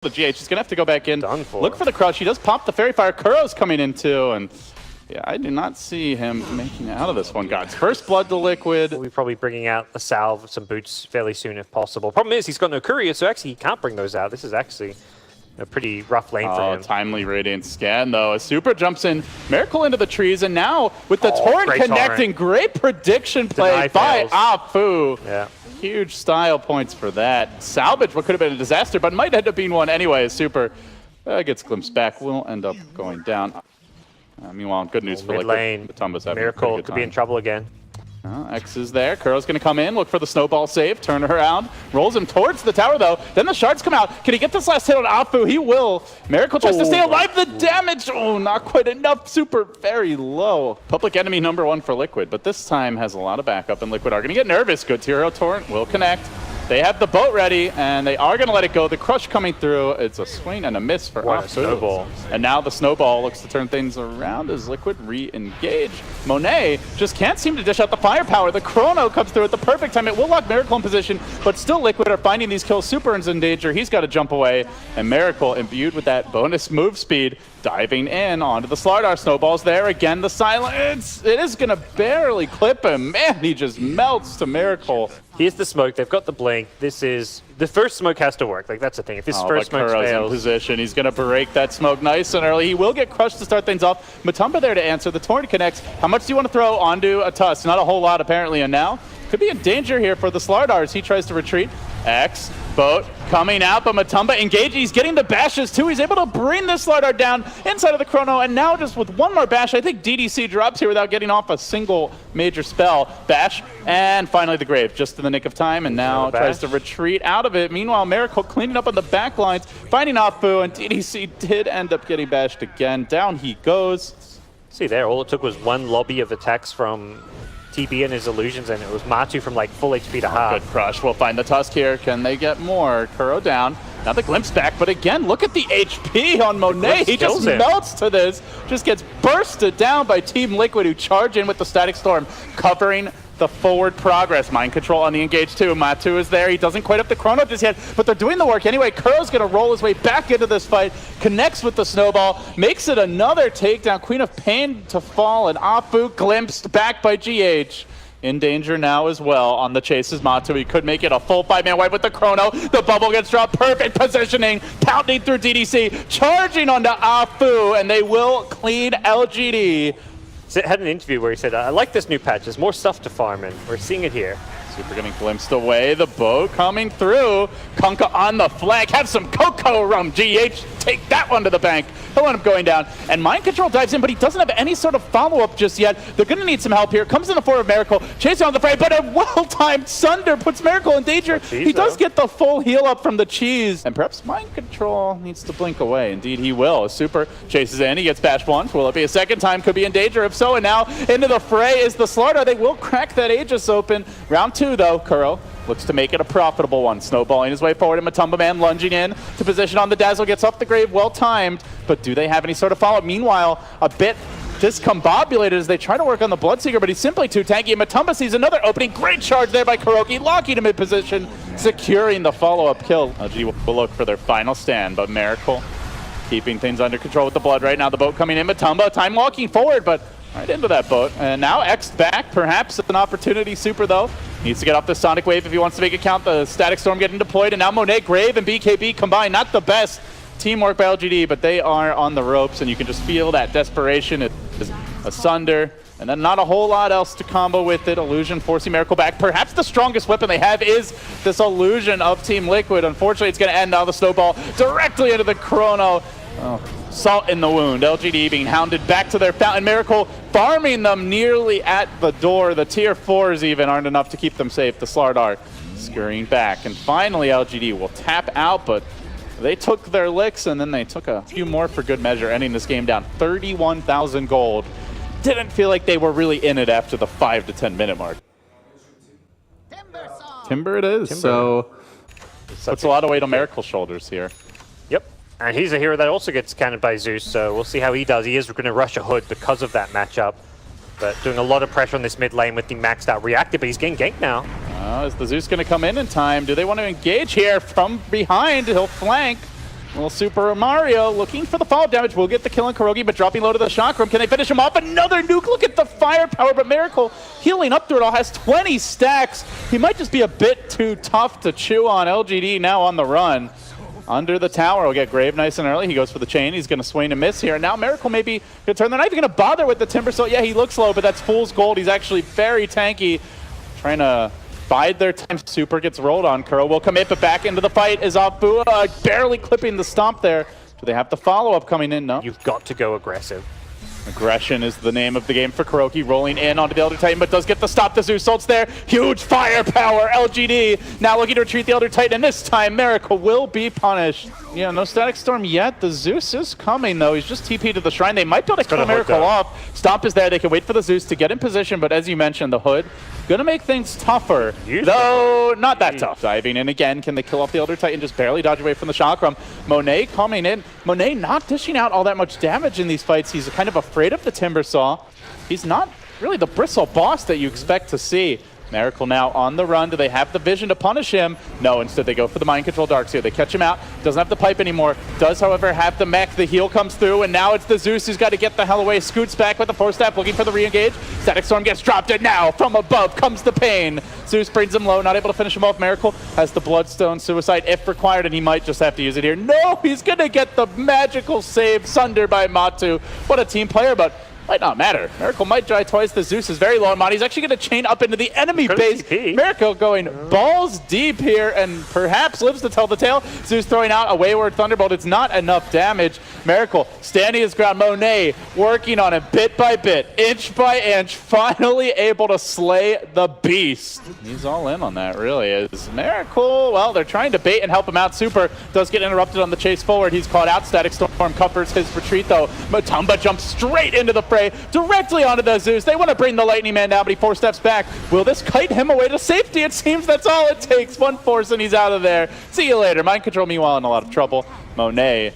The GH is going to have to go back in, Look for the crush. He does pop the Fairy Fire. Kuro's coming in too, and yeah, I do not see him making it out of this one, guys. First blood to Liquid. We'll be probably bringing out a salve, some boots fairly soon if possible. Problem is, he's got no courier, so actually he can't bring those out. This is actually a pretty rough lane for him. Timely Radiant scan, though. A Super jumps in, Miracle into the trees, and now with the Torrent connecting, great prediction play by Afu. Yeah. Huge style points for that. Salvage what could have been a disaster, but might end up being one anyway. Super gets glimpsed back, will end up going down. Meanwhile, good news for mid lane. Miracle could be in trouble again. X is there. Kuro's going to come in, look for the snowball save, turn her around, rolls him towards the tower though. Then the shards come out. Can he get this last hit on Afu? He will. Miracle tries to stay alive. The damage, not quite enough. Super very low. Public enemy #1 for Liquid, but this time has a lot of backup, and Liquid are going to get nervous. Good Hero Torrent will connect. They have the boat ready, and they are going to let it go. The crush coming through. It's a swing and a miss for Afu. And now the snowball looks to turn things around as Liquid re-engage. Monet just can't seem to dish out the firepower. The Chrono comes through at the perfect time. It will lock Miracle in position, but still Liquid are finding these kills. Super is in danger. He's got to jump away. And Miracle, imbued with that bonus move speed, diving in onto the Slardar. Snowballs there. Again, the silence. It is going to barely clip him. Man, he just melts to Miracle. Here's the smoke. They've got the blink. This is the first smoke has to work. Like, that's the thing. If this first smoke fails, in position, he's going to break that smoke nice and early. He will get crushed to start things off. Matumba there to answer. The Torrent connects. How much do you want to throw onto a Tusk? Not a whole lot apparently. And now could be in danger here for the Slardar as he tries to retreat. X boat coming out, but Matumba engaged. He's getting the bashes too. He's able to bring the Slardar down inside of the Chrono, and now just with one more bash, I think DDC drops here without getting off a single major spell. Bash, and finally the Grave, just in the nick of time, and now tries to retreat out of it. Meanwhile, Miracle cleaning up on the back lines, finding Afu, and DDC did end up getting bashed again. Down he goes. See there, all it took was one lobby of attacks from TB and his illusions, and it was Matu from like full HP to half. Good crush. We'll find the Tusk here. Can they get more? Kuro down. Now the Glimpse back, but again, look at the HP on Monet. He just melts to this. Just gets bursted down by Team Liquid, who charge in with the Static Storm, covering the forward progress. Mind control on the engage too. Matu is there. He doesn't quite have the Chrono just yet, but they're doing the work anyway. Kuro's going to roll his way back into this fight, connects with the snowball, makes it another takedown. Queen of Pain to fall, and Afu glimpsed back by GH. In danger now as well on the chase is Matu. He could make it a full 5-man wipe with the Chrono. The bubble gets dropped. Perfect positioning. Pounding through DDC. Charging onto Afu, and they will clean LGD. Had an interview where he said, I like this new patch. There's more stuff to farm, and we're seeing it here. Super getting glimpsed away. The boat coming through. Kunkka on the flank. Have some cocoa rum. GH, take that one to the bank. He'll end up going down. And Mind Control dives in, but he doesn't have any sort of follow-up just yet. They're going to need some help here. Comes in the form of Miracle. Chasing on the fray, but a well-timed Sunder puts Miracle in danger. He does get the full heal up from the cheese. And perhaps Mind Control needs to blink away. Indeed, he will. Super chases in. He gets bashed once. Will it be a second time? Could be in danger. If so, and now into the fray is the Slardar. They will crack that Aegis open. Round 2, though. Kuro looks to make it a profitable one. Snowballing his way forward, and Matumba Man lunging in to position on the Dazzle. Gets off the Grave, well timed, but do they have any sort of follow-up? Meanwhile, a bit discombobulated as they try to work on the Bloodseeker, but he's simply too tanky. And Matumba sees another opening. Great charge there by Kuroki, locking him in position, securing the follow-up kill. LG will look for their final stand, but Miracle keeping things under control with the Blood right now. The boat coming in, Matumba, time walking forward, but right into that boat. And now X back, perhaps an opportunity. Super, though, needs to get off the Sonic Wave if he wants to make it count. The Static Storm getting deployed, and now Monet, Grave, and BKB combined. Not the best teamwork by LGD, but they are on the ropes, and you can just feel that desperation. It is a Sunder, and then not a whole lot else to combo with it. Illusion forcing Miracle back. Perhaps the strongest weapon they have is this Illusion of Team Liquid. Unfortunately, it's going to end now. The snowball directly into the Chrono. Salt in the wound. LGD being hounded back to their fountain. Miracle farming them nearly at the door. The tier 4s even aren't enough to keep them safe. The Slardar scurrying back. And finally, LGD will tap out, but they took their licks, and then they took a few more for good measure, ending this game down 31,000 gold. Didn't feel like they were really in it after the 5 to 10 minute mark. Timber it is. Timber. So puts a lot of weight on Miracle's shoulders here. Yep. And he's a hero that also gets cannoned by Zeus, so we'll see how he does. He is going to rush a Hood because of that matchup, but doing a lot of pressure on this mid lane with the maxed out reactor, but he's getting ganked now. Is the Zeus going to come in time? Do they want to engage here from behind? He'll flank. Well, Super Mario looking for the follow-up damage. Will get the kill on Kurogi, but dropping low to the shock room. Can they finish him off? Another nuke. Look at the firepower, but Miracle healing up through it all. Has 20 stacks. He might just be a bit too tough to chew on. LGD now on the run. Under the tower, will get Grave nice and early. He goes for the chain. He's going to swing and miss here. And now Miracle maybe going to turn. They're not even going to bother with the Timber Saw. Yeah, he looks low, but that's fool's gold. He's actually very tanky. Trying to bide their time. Super gets rolled on. Kuro will commit, but back into the fight is Afu, barely clipping the stomp there. Do they have the follow-up coming in? No. You've got to go aggressive. Aggression is the name of the game for Kurogi, rolling in onto the Elder Titan, but does get the stop. The Zeus ult's there. Huge firepower. LGD now looking to retreat the Elder Titan, and this time Miracle will be punished. Yeah, no Static Storm yet. The Zeus is coming, though. He's just TP'd to the shrine. They might be able to kill Miracle off. Stomp is there. They can wait for the Zeus to get in position, but as you mentioned, the Hood gonna make things tougher, though not that tough. Diving in again. Can they kill off the Elder Titan? Just barely dodge away from the Chakram. Monet coming in. Monet not dishing out all that much damage in these fights. He's kind of afraid of the Timber Saw. He's not really the bristle boss that you expect to see. Miracle now on the run. Do they have the vision to punish him? No, instead they go for the mind control darks here. They catch him out. Doesn't have the pipe anymore. Does, however, have the mech. The heal comes through, and now it's the Zeus who's got to get the hell away. Scoots back with the force staff, looking for the re-engage. Static Storm gets dropped, and now from above comes the pain. Zeus brings him low, not able to finish him off. Miracle has the Bloodstone Suicide if required, and he might just have to use it here. No, he's going to get the magical save. Sunder by Matu. What a team player, but might not matter. Miracle might try twice. The Zeus is very low on mod. He's actually going to chain up into the enemy base. Miracle going balls deep here and perhaps lives to tell the tale. Zeus throwing out a Wayward Thunderbolt. It's not enough damage. Miracle standing his ground. Monet working on it bit by bit, inch by inch, finally able to slay the beast. He's all in on that, really is. Miracle, well, they're trying to bait and help him out. Super does get interrupted on the chase forward. He's caught out. Static Storm covers his retreat, though. Matumba jumps straight into the fray, directly onto the Zeus. They want to bring the Lightning Man down, but he 4 steps back. Will this kite him away to safety? It seems that's all it takes. 1 force and he's out of there. See you later. Mind Control, meanwhile, in a lot of trouble. Monet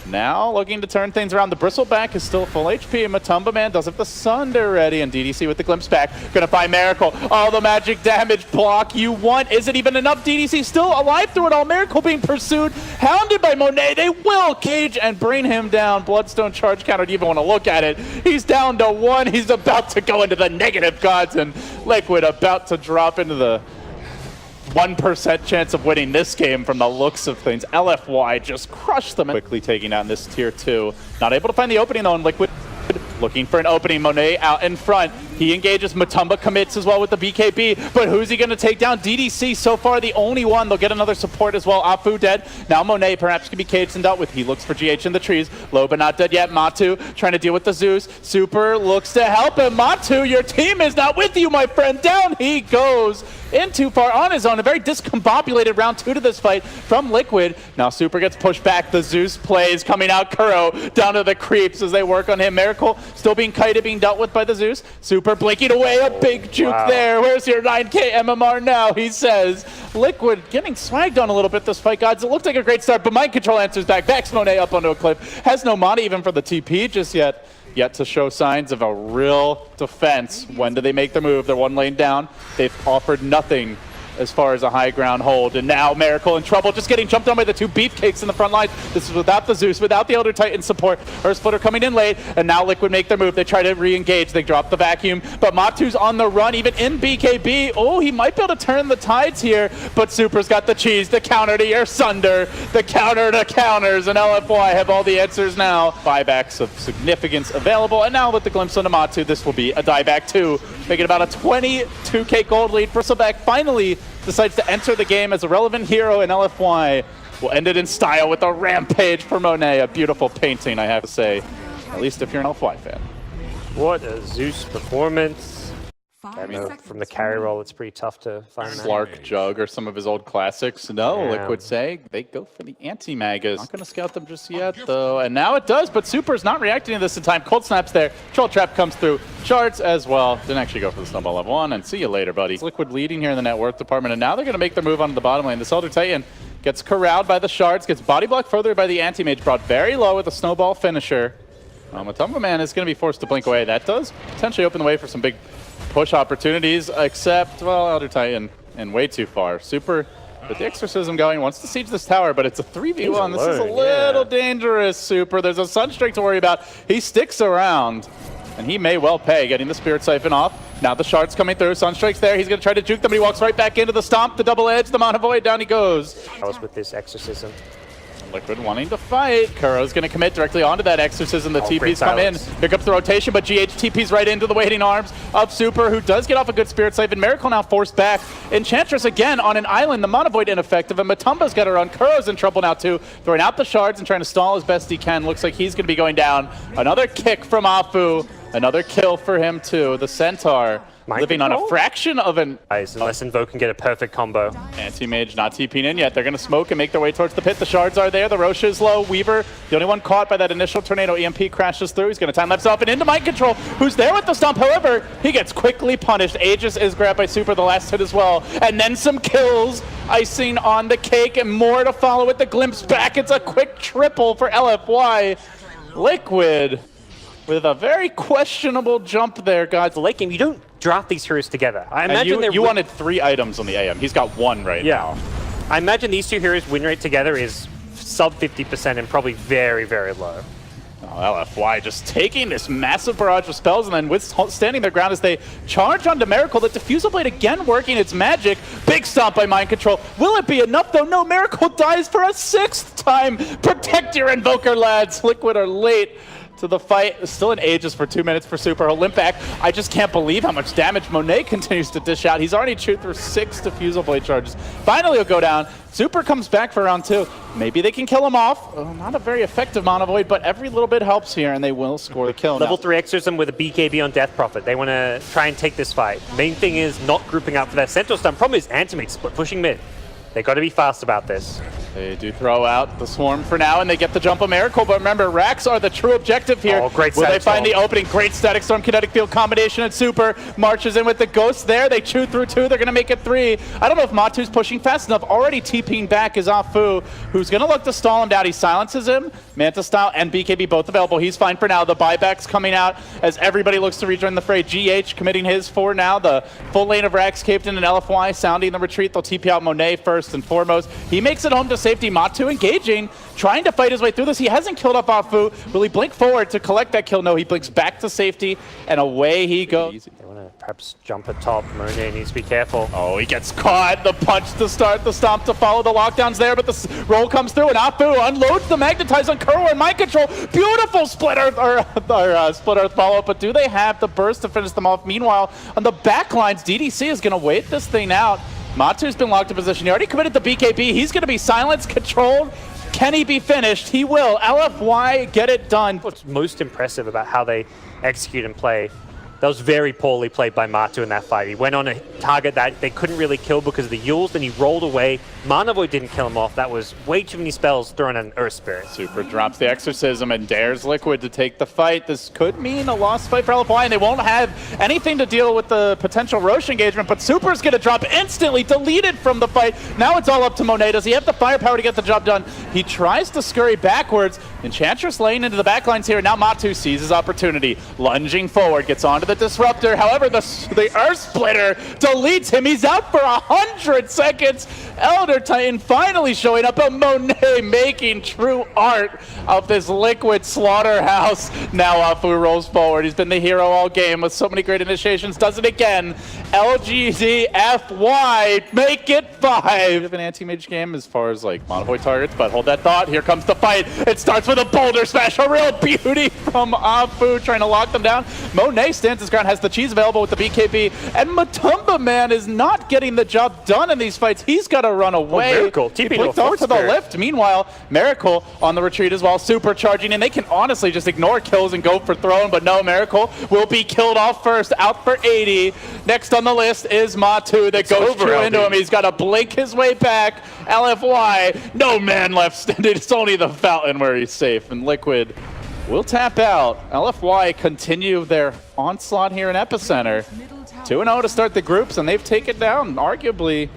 now looking to turn things around. The Bristleback is still full HP, and Matumba Man does have the Sunder ready, and DDC with the Glimpse back. Gonna find Miracle. All the magic damage block you want. Is it even enough? DDC still alive through it all. Miracle being pursued, hounded by Monet. They will cage and bring him down. Bloodstone charge counter, do you even want to look at it? He's down to 1. He's about to go into the negative gods, and Liquid about to drop into the 1% chance of winning this game from the looks of things. LFY just crushed them. Quickly taking out in this tier 2. Not able to find the opening though, and Liquid looking for an opening. Monet out in front. He engages. Matumba commits as well with the BKB, but who's he going to take down? DDC so far the only one. They'll get another support as well. Afu dead. Now Monet perhaps can be caged and dealt with. He looks for GH in the trees. Low but not dead yet. Matu trying to deal with the Zeus. Super looks to help him. Matu, your team is not with you, my friend. Down he goes. In too far on his own. A very discombobulated round 2 to this fight from Liquid. Now Super gets pushed back. The Zeus plays coming out. Kuro down to the creeps as they work on him. Miracle still being kited, being dealt with by the Zeus. Super blinking away. A big juke there. Where's your 9k MMR now? He says. Liquid getting swagged on a little bit this fight, guys. It looked like a great start, but Mind Control answers back. Backs Monet up onto a cliff. Has no mana even for the TP just yet. Yet to show signs of a real defense. When do they make the move? They're 1 lane down. They've offered nothing as far as a high ground hold. And now Miracle in trouble, just getting jumped on by the 2 beefcakes in the front line. This is without the Zeus, without the Elder Titan support. Earth Splitter coming in late, and now Liquid make their move. They try to re-engage. They drop the vacuum, but Matu's on the run, even in BKB. Oh, he might be able to turn the tides here, but Super's got the cheese, the counter to your Sunder, the counter to counters, and LFY have all the answers now. Buybacks of significance available, and now with the glimpse on Matu, this will be a dieback too, making about a 22k gold lead. Bristleback finally decides to enter the game as a relevant hero in LFY. We'll end it in style with a rampage for Monet. A beautiful painting, I have to say, at least if you're an LFY fan. What a Zeus performance. I mean, from the carry roll, it's pretty tough to find that. Slark, Jug, or some of his old classics. No, Yeah. Liquid say they go for the anti-magas. Not going to scout them just yet, though. And now it does, but Super's not reacting to this in time. Cold Snap's there. Troll Trap comes through. Shards as well. Didn't actually go for the snowball level 1, and see you later, buddy. Liquid leading here in the net worth department, and now they're going to make their move onto the bottom lane. This Elder Titan gets corralled by the Shards, gets body blocked further by the anti-mage, brought very low with a snowball finisher. Matumba Man is going to be forced to blink away. That does potentially open the way for some big push opportunities, except, well, Elder Titan and way too far. Super With the Exorcism going, wants to siege this tower, but it's a 3v1. This is a alone, little yeah. dangerous, Super. There's a Sunstrike to worry about. He sticks around, and he may well pay getting the Spirit Siphon off. Now the Shard's coming through. Sunstrike's there. He's going to try to juke them, but he walks right back into the Stomp, the double edge, the Mana Void. Down he goes. That was with this Exorcism. Liquid wanting to fight. Kuro's going to commit directly onto that Exorcism. The TPs come in. silence. Here comes the rotation, but GH TPs right into the waiting arms of Super, who does get off a good Spirit Siphon. Miracle now forced back. Enchantress again on an island. The Mana Void ineffective, and Matumba's got to run. Kuro's in trouble now too. Throwing out the Shards and trying to stall as best he can. Looks like he's going to be going down. Another kick from Afu. Another kill for him too. The Centaur living on a fraction of an... Unless Invoke can get a perfect combo. Anti-Mage not TPing in yet. They're going to smoke and make their way towards the pit. The Shards are there. The Rosh is low. Weaver, the only one caught by that initial Tornado EMP, crashes through. He's going to time lapse off and into Mind Control, who's there with the Stomp. However, he gets quickly punished. Aegis is grabbed by Super, the last hit as well. And then some kills. Icing on the cake and more to follow with the glimpse back. It's a quick triple for LFY. Liquid with a very questionable jump there, guys. The late game, you don't draft these heroes together. I imagine you wanted 3 items on the AM. He's got 1 right now. I imagine these two heroes' win rate together is sub 50% and probably very, very low. Oh, LFY just taking this massive barrage of spells and then withstanding their ground as they charge onto Miracle. The Diffusal Blade again working its magic. Big stomp by Mind Control. Will it be enough though? No, Miracle dies for a 6th time. Protect your Invoker, lads. Liquid are late to the fight. Still in Aegis for 2 minutes for Super. He'll limp back. I just can't believe how much damage Monet continues to dish out. He's already chewed through 6 Diffusal Blade charges. Finally he'll go down. Super comes back for round 2. Maybe they can kill him off. Oh, not a very effective Mana Void, but every little bit helps here, and they will score the kill. Level 3 Exorcism with a BKB on Death Prophet. They want to try and take this fight. Main thing is not grouping up for that Sentinel stun. Problem is Anti-Mage split pushing mid. They got to be fast about this. They do throw out the Swarm for now, and they get the jump of Miracle, but remember, racks are the true objective here. Oh, great Will they Static find Storm. the opening? Great Static Storm, Kinetic Field combination, and Super marches in with the Ghost there. They chew through 2. They're going to make it 3. I don't know if Matu's pushing fast enough. Already TPing back is Afu, who's going to look to stall him down. He silences him. Manta Style and BKB both available. He's fine for now. The buyback's coming out as everybody looks to rejoin the fray. GH committing his for now. The full lane of racks caped in and LFY sounding the retreat. They'll TP out Monet first and foremost. He makes it home to safety. Matu engaging, trying to fight his way through this. He hasn't killed up Afu. Will he blink forward to collect that kill? No, he blinks back to safety, and away he goes. They want to perhaps jump at top. Monet needs to be careful. Oh, he gets caught. The punch to start, the stomp to follow. The lockdown's there, but the roll comes through, and Afu unloads the Magnetize on Kuro and Mind Control. Beautiful Split Earth, Split Earth follow-up, but do they have the burst to finish them off? Meanwhile, on the back lines, DDC is going to wait this thing out. Matu's been locked in position. He already committed the BKB. He's going to be silenced, controlled. Can he be finished? He will. LFY get it done. What's most impressive about how they execute and play, that was very poorly played by Matu in that fight. He went on a target that they couldn't really kill because of the Yules, then he rolled away. Mana Void didn't kill him off. That was way too many spells thrown on Earth Spirit. Super drops the Exorcism and dares Liquid to take the fight. This could mean a lost fight for LFY, and they won't have anything to deal with the potential Roche engagement, but Super's going to drop instantly, deleted from the fight. Now it's all up to Monet. Does he have the firepower to get the job done? He tries to scurry backwards. Enchantress lane into the backlines here. Now Matu sees his opportunity. Lunging forward, gets onto the Disruptor. However, the Earth Splitter deletes him. He's out for 100 seconds. Elder Titan finally showing up, but Monet making true art of this Liquid slaughterhouse. Now Afu rolls forward. He's been the hero all game with so many great initiations. Does it again. LGD.FY, make it 5. An anti-mage game as far as like Mana Void targets, but hold that thought. Here comes the fight. It starts with a boulder smash. A real beauty from Afu trying to lock them down. Monet stands his ground, has the cheese available with the BKB, and Matumba, man, is not getting the job done in these fights. He's got to run away. Miracle, he TP blinked to off to the Spirit. lift. Meanwhile, Miracle on the retreat as well, supercharging, and they can honestly just ignore kills and go for throne, but no, Miracle will be killed off first, out for 80. Next on the list is Matu that goes over, true LD. into him. He's got to blink his way back. LFY, no man left standing. It's only the fountain where he's safe, and Liquid will tap out. LFY continue their onslaught here in Epicenter. 2-0 to start the groups, and they've taken down arguably